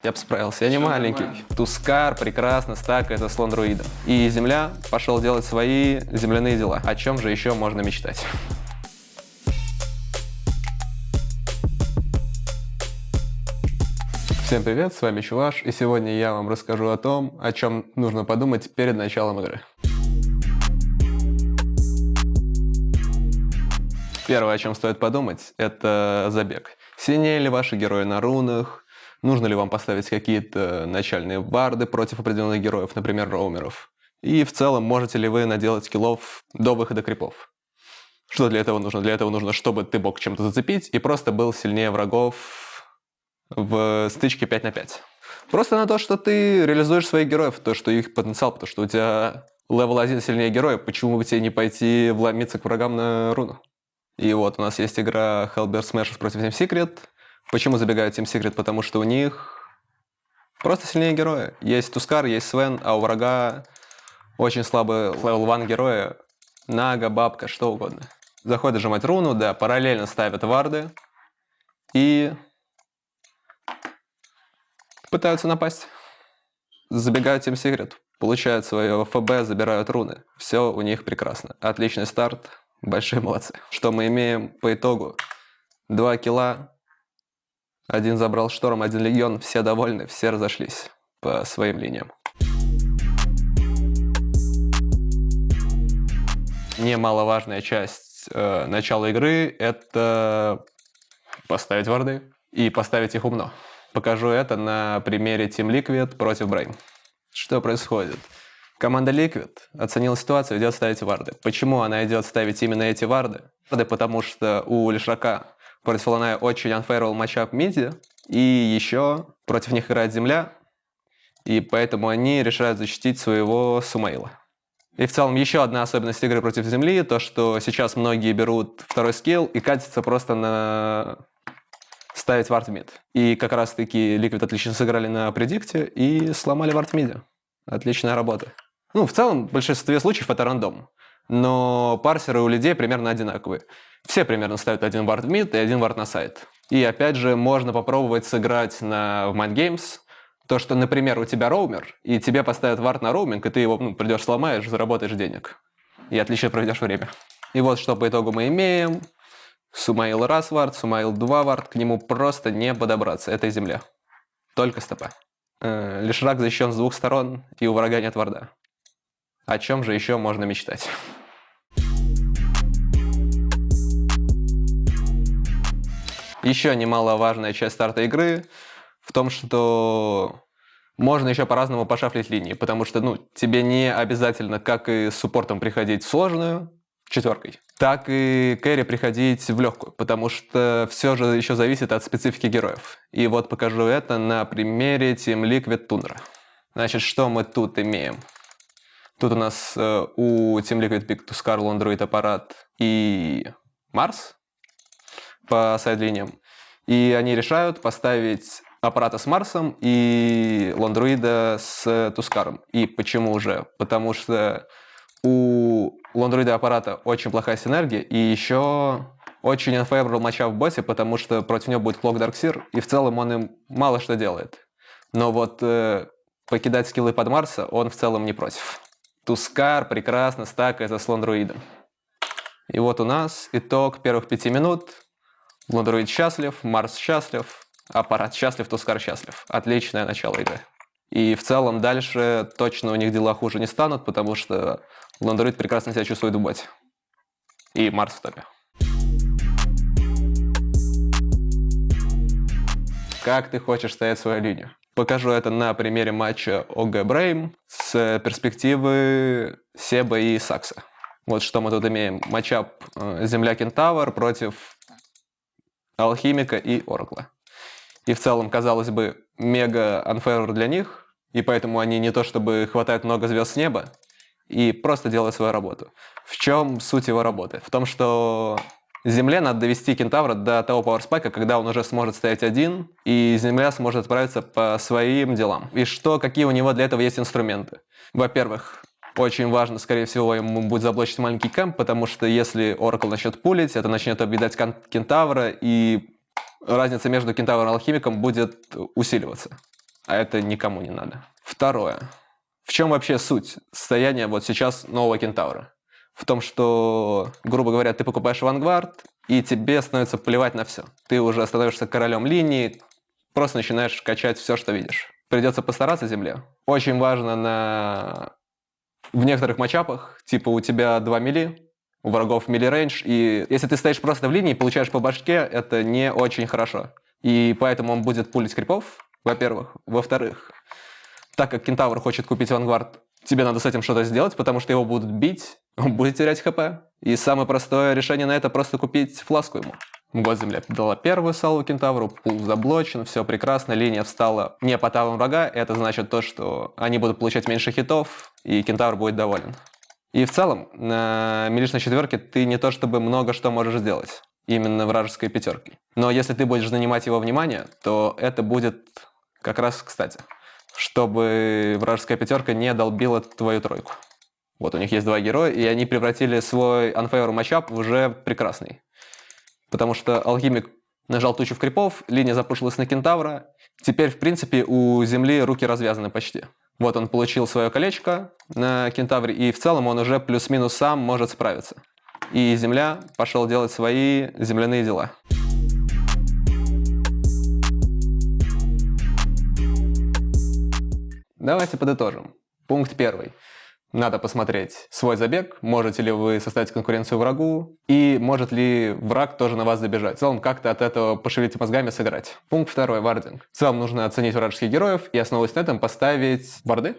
Я бы справился, я не маленький. Тускар прекрасно стакается с лондруидом. И Земля пошел делать свои земляные дела. О чем же еще можно мечтать? Всем привет, с вами Чуваш, и сегодня я вам расскажу о том, о чем нужно подумать перед началом игры. Первое, о чем стоит подумать, это забег. Сильнее ли ваши герои на рунах? Нужно ли вам поставить какие-то начальные варды против определенных героев, например, роумеров? И в целом, можете ли вы наделать скиллов до выхода крипов? Что для этого нужно? Для этого нужно, чтобы ты мог чем-то зацепить и просто был сильнее врагов в стычке 5 на 5. Просто на то, что ты реализуешь своих героев, то, что их потенциал, потому что у тебя левел 1 сильнее героя, почему бы тебе не пойти вломиться к врагам на руну? И вот у нас есть игра Hellbear Smashers против Team Secret. Почему забегают Team Secret? Потому что у них просто сильнее герои. Есть Тускар, есть Свен, а у врага очень слабый левел 1 героя. Нага, бабка, что угодно. Заходят сжимать руну, да, параллельно ставят варды и пытаются напасть. Забегают Team Secret, получают свое ФБ, забирают руны. Все у них прекрасно. Отличный старт, большие молодцы. Что мы имеем по итогу? 2 килла. Один забрал шторм, один легион, все довольны, все разошлись по своим линиям. Немаловажная часть начала игры – это поставить варды и поставить их умно. Покажу это на примере Team Liquid против Brain. Что происходит? Команда Liquid оценила ситуацию, идет ставить варды. Почему она идет ставить именно эти варды? Потому что у Лишрака против Ланая очень unfavorable матчап миди, и еще против них играет Земля, и поэтому они решают защитить своего Сумаила. И в целом еще одна особенность игры против Земли, то что сейчас многие берут второй скилл и катятся просто на ставить вард в мид. И как раз таки Liquid отлично сыграли на предикте и сломали вард в миде. Отличная работа. Ну, в целом, в большинстве случаев это рандом. Но парсеры у людей примерно одинаковые. Все примерно ставят один вард в мид и один вард на сайт. И опять же, можно попробовать сыграть в Mind Games. То, что, например, у тебя роумер, и тебе поставят вард на роуминг, и ты его придешь сломаешь, заработаешь денег. И отлично проведешь время. И вот что по итогу мы имеем. Сумаил раз вард, Сумаил 2 вард. К нему просто не подобраться. Это Земля. Только стопа. Лишрак защищен с двух сторон, и у врага нет варда. О чем же еще можно мечтать? Еще немаловажная часть старта игры в том, что можно еще по-разному пошафлить линии, потому что тебе не обязательно, как и с суппортом, приходить в сложную, четверкой, так и кэрри приходить в легкую, потому что все же еще зависит от специфики героев. И вот покажу это на примере Team Liquid Tundra. Значит, что мы тут имеем? Тут у нас у Team Liquid пик Тускар, Лондруид, Аппарат и Марс по сайд-линиям. И они решают поставить Аппарата с Марсом и Лондруида с Тускаром. И почему же? Потому что у Лондруида и Аппарата очень плохая синергия, и еще очень unfavorable матчап в боте, потому что против него будет Клок Дарксир, и в целом он им мало что делает. Но вот покидать скиллы под Марса он в целом не против. Тускар прекрасно стакается с Лондруидом. И вот у нас итог первых 5 минут. Лондруид счастлив, Марс счастлив, Аппарат счастлив, Тускар счастлив. Отличное начало игры. И в целом дальше точно у них дела хуже не станут, потому что Лондруид прекрасно себя чувствует в боте. И Марс в топе. Как ты хочешь стоять свою линию? Покажу это на примере матча ОГ Брейм с перспективы Себа и Сакса. Вот что мы тут имеем. Матчап Земля Кентавр против Алхимика и Оракла. И в целом, казалось бы, мега unfair для них, и поэтому они не то чтобы хватают много звезд с неба, и просто делают свою работу. В чем суть его работы? В том, что Земле надо довести Кентавра до того пауэрспайка, когда он уже сможет стоять один, и Земля сможет отправиться по своим делам. И какие у него для этого есть инструменты? Во-первых, очень важно, скорее всего, ему будет заблочить маленький кэмп, потому что если Оракл начнет пулить, это начнет объедать Кентавра, и разница между Кентавром и Алхимиком будет усиливаться. а это никому не надо. Второе. В чем вообще суть состояния вот сейчас нового кентавра? В том, что, грубо говоря, ты покупаешь Vanguard, и тебе становится плевать на все. Ты уже становишься королем линии, просто начинаешь качать все, что видишь. Придется постараться земле. Очень важно в некоторых матчапах, типа у тебя 2 мили, у врагов мили-рейндж, и если ты стоишь просто в линии и получаешь по башке, это не очень хорошо. И поэтому он будет пулить крипов, во-первых. Во-вторых, так как кентавр хочет купить Vanguard, тебе надо с этим что-то сделать, потому что его будут бить, он будет терять хп. И самое простое решение на это просто купить фласку ему. Вот земля дала первую салву кентавру, пул заблочен, все прекрасно, линия встала не по тавам врага, это значит то, что они будут получать меньше хитов, и кентавр будет доволен. И в целом, на милишной четверке ты не то чтобы много что можешь сделать, именно вражеской пятеркой. Но если ты будешь занимать его внимание, то это будет как раз кстати, чтобы вражеская пятерка не долбила твою тройку. Вот у них есть 2 героя, и они превратили свой unfavor матчап в уже прекрасный. Потому что алхимик нажал тучу в крипов, линия запушилась на кентавра. Теперь, в принципе, у земли руки развязаны почти. Вот он получил свое колечко на кентавре, и в целом он уже плюс-минус сам может справиться. И земля пошел делать свои земляные дела. Давайте подытожим. Пункт 1. Надо посмотреть свой забег, можете ли вы составить конкуренцию врагу, и может ли враг тоже на вас забежать. В целом, как-то от этого пошевелить мозгами, сыграть. Пункт 2. Вардинг. В целом, нужно оценить вражеских героев и, основываясь на этом, поставить варды.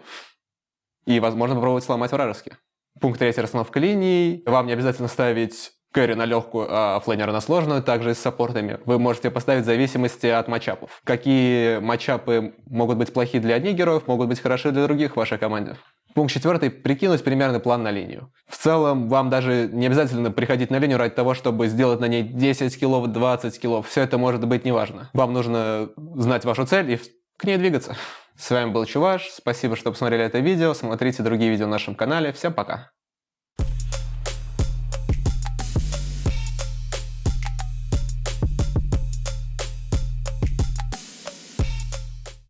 И, возможно, попробовать сломать вражеские. Пункт 3. Расстановка линий. Вам не обязательно ставить кэрри на легкую, а флейнера на сложную, также и с саппортами. Вы можете поставить в зависимости от матчапов. Какие матчапы могут быть плохие для одних героев, могут быть хороши для других в вашей команде. Пункт 4. Прикинуть примерный план на линию. В целом, вам даже не обязательно приходить на линию ради того, чтобы сделать на ней 10 киллов, 20 киллов. Все это может быть неважно. Вам нужно знать вашу цель и к ней двигаться. С вами был Чуваш. Спасибо, что посмотрели это видео. Смотрите другие видео на нашем канале. Всем пока.